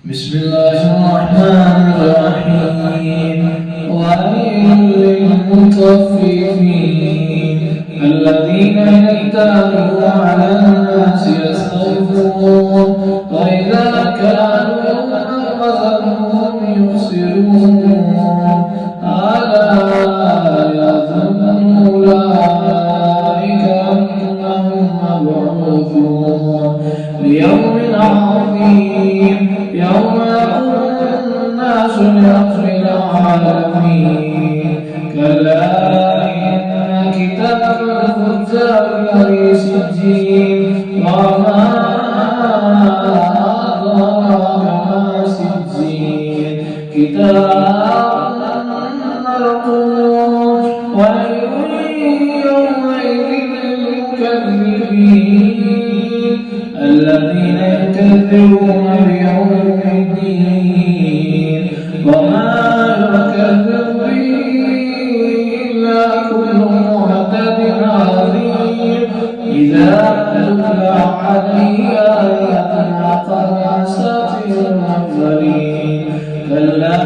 بسم الله الرحمن الرحيم وويل للمطففين الذين يكتالون على الناس يستوفون وإذا كانوا أو وزنوهم يخسرون ألا يظن أولئك أنهم مبعوثون ليوم عظيم يوم يقوم الناس لرب العالمين كلا إن كتاب الفجار لفي سجين وما أدراك ما سجين كتاب مرقوم ويل يومئذ للمكذبين الذين يكذبون بيوم الدين وما يكذب به إلا كل معتد عظيم إذا تتلى عليه آياتنا قال أساطير الأولين كلا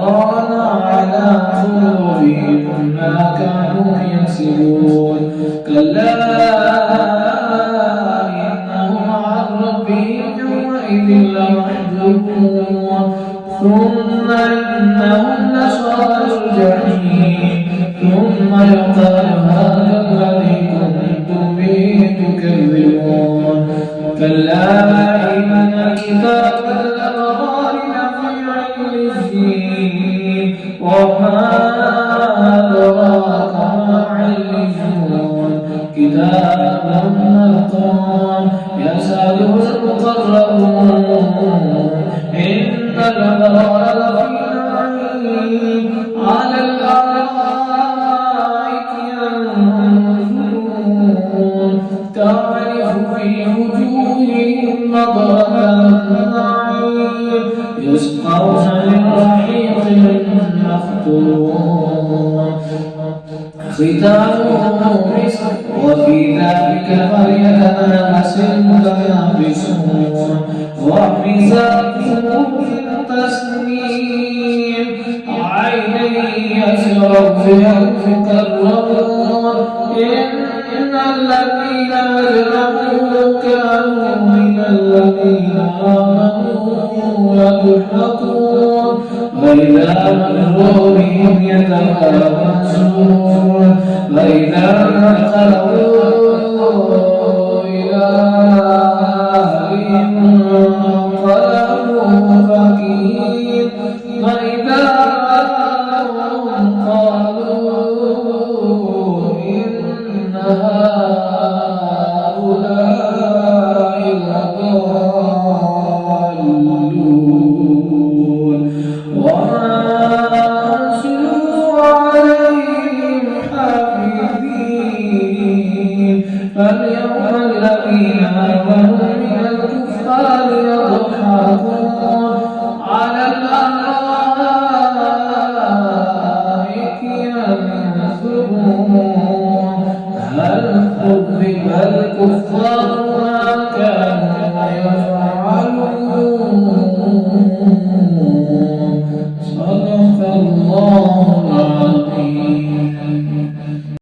ران على قلوبهم ما كانوا يكسبون كلا لمحجوبون ثم إنهم لصالوا الجحيم ثم يقال هذا الذي كنتم به تكذبون كلا إن كتاب الأبرار لفي عليين وما أدراك ما عليون كتاب مرقوم يسأله المقربون إن الأبرار لفي نعيم على الأرائك ينظرون تعرف في وجوههم نضرة النعيم يسقون من رحيق مختوم ختامه مسك وفي ذلك فليتنافس المتنافسون ومزاجه تسنيم عينا يشرب بها المقربون إن الذين أجرموا كانوا من الذين آمنوا يضحكون وإذا مروا بهم يتغامزون وإذا انقلبوا إلى أهلهم انقلبوا فكهين وإذا رأوهم قالوا إن هؤلاء لضالون وما أرسلوا عليهم حافظين فاليوم الذين آمنوا من الكفار يضحكون على الأرائك ينظرون هل ثوب الكفار ما كانوا يفعلون صدق الله